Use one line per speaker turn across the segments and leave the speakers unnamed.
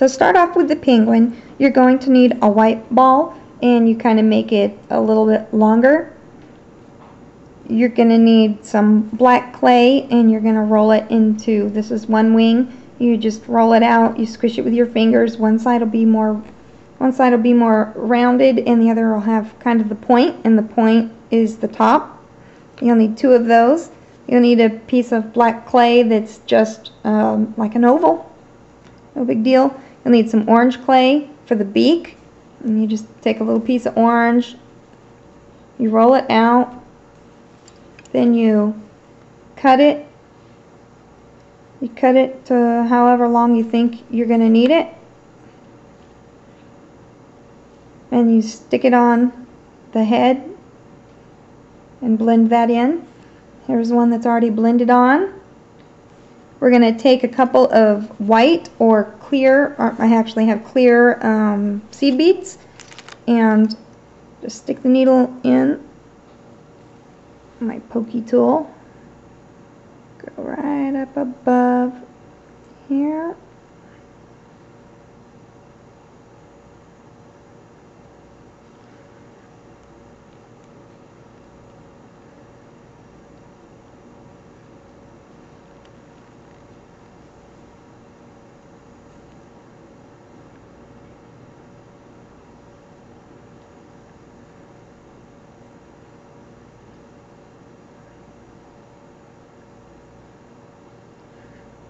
To start off with the penguin, you're going to need a white ball, and you kind of make it a little bit longer. You're going to need some black clay, and you're going to roll it into, this is one wing. You just roll it out, you squish it with your fingers. One side will be more rounded, and the other will have kind of the point, and the point is the top. You'll need two of those. You'll need a piece of black clay that's just like an oval. No big deal. You'll need some orange clay for the beak. And you just take a little piece of orange. You roll it out. Then you cut it. You cut it to however long you think you're going to need it. And you stick it on the head and blend that in. Here's one that's already blended on. We're going to take a couple of white or clear, or I actually have clear seed beads, and just stick the needle in my pokey tool. Go right up above here.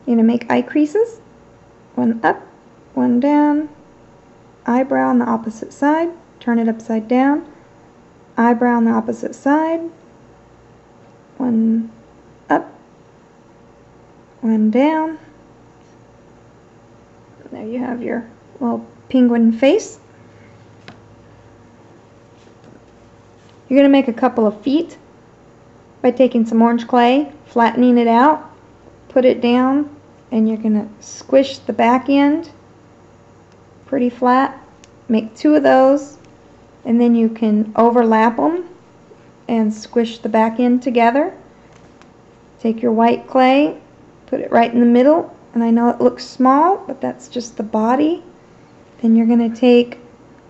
You're going to make eye creases, one up, one down, eyebrow on the opposite side, turn it upside down, eyebrow on the opposite side, one up, one down. There you have your little penguin face. You're going to make a couple of feet by taking some orange clay, flattening it out, put it down, and you're going to squish the back end pretty flat. Make two of those, and then you can overlap them and squish the back end together. Take your white clay, put it right in the middle, and I know it looks small, but that's just the body. Then you're going to take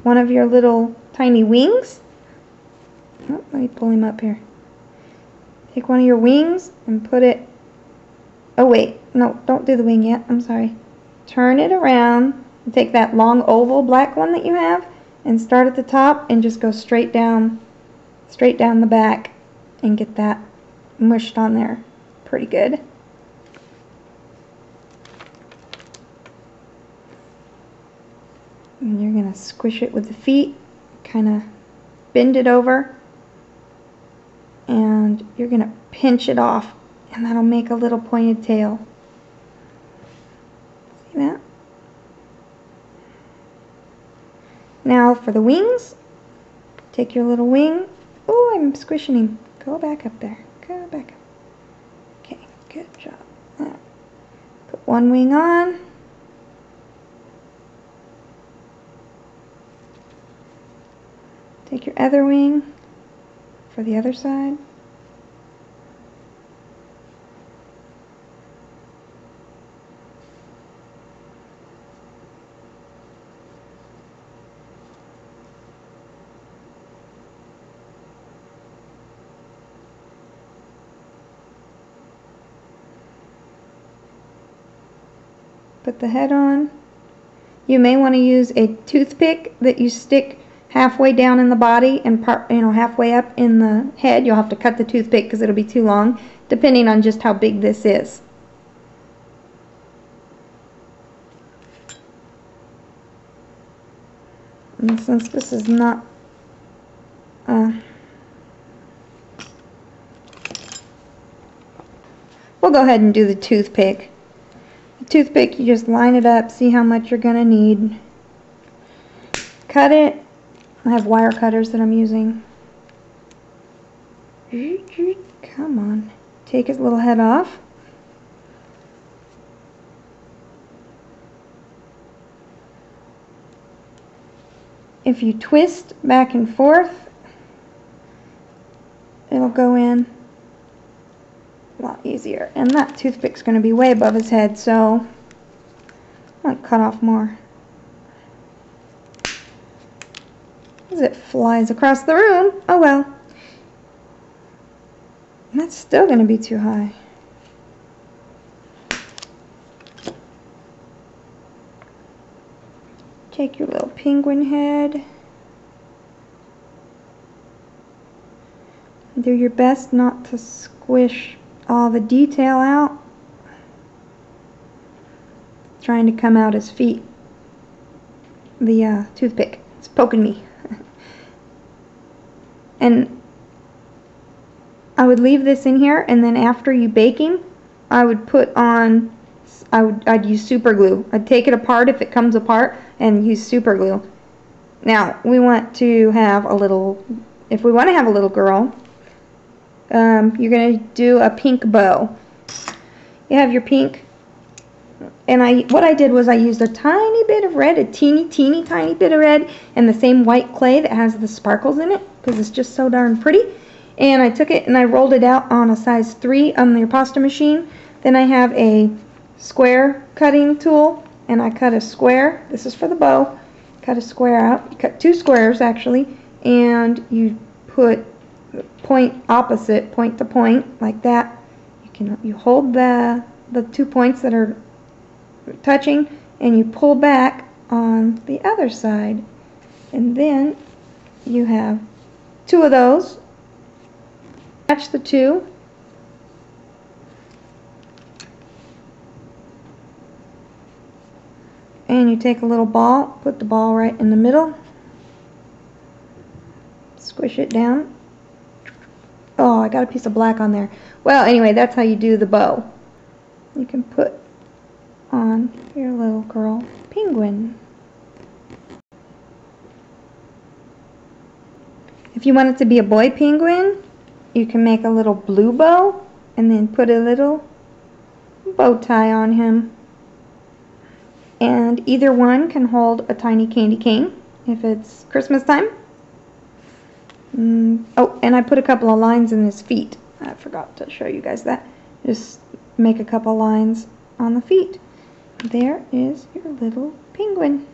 one of your little tiny wings. Oh, let me pull him up here. Take one of your wings and put it, oh wait, no, don't do the wing yet, I'm sorry. Turn it around, and take that long oval black one that you have, and start at the top and just go straight down the back and get that mushed on there pretty good. And you're going to squish it with the feet, kind of bend it over, and you're going to pinch it off, and that'll make a little pointed tail. See that? Now for the wings, take your little wing. Oh, I'm squishing him. Go back up there. Go back up. Okay, good job. Now, put one wing on. Take your other wing for the other side. Put the head on. You may want to use a toothpick that you stick halfway down in the body and halfway up in the head. You'll have to cut the toothpick because it'll be too long, depending on just how big this is. And since this is not we'll go ahead and do the toothpick. The toothpick, you just line it up, see how much you're going to need. Cut it. I have wire cutters that I'm using. Come on. Take his little head off. If you twist back and forth, it'll go in a lot easier. And that toothpick's going to be way above his head, so I'll cut off more as it flies across the room. Oh well. That's still going to be too high. Take your little penguin head. Do your best not to squish all the detail out. Trying to come out his feet. The toothpick. It's poking me. And I would leave this in here, and then after you bake him, I would put on, I'd use super glue. I'd take it apart if it comes apart and use super glue. Now, we want to have a little, if we want to have a little girl, you're going to do a pink bow. You have your pink, and what I did was I used a tiny bit of red, a teeny tiny bit of red, and the same white clay that has the sparkles in it, because it's just so darn pretty. And I took it and I rolled it out on a size 3 on the pasta machine. Then I have a square cutting tool, and I cut a square. This is for the bow. Cut a square out. You cut 2 squares actually, and you put point opposite, point to point, like that. You hold the 2 points that are touching, and you pull back on the other side, and then you have 2 of those. Match the 2, and you take a little ball, put the ball right in the middle, squish it down. Oh, I got a piece of black on there. Well, anyway, that's how you do the bow. You can put on your little girl penguin. If you want it to be a boy penguin, you can make a little blue bow and then put a little bow tie on him. And either one can hold a tiny candy cane if it's Christmas time. Oh, and I put a couple of lines in his feet. I forgot to show you guys that. Just make a couple lines on the feet. There is your little penguin.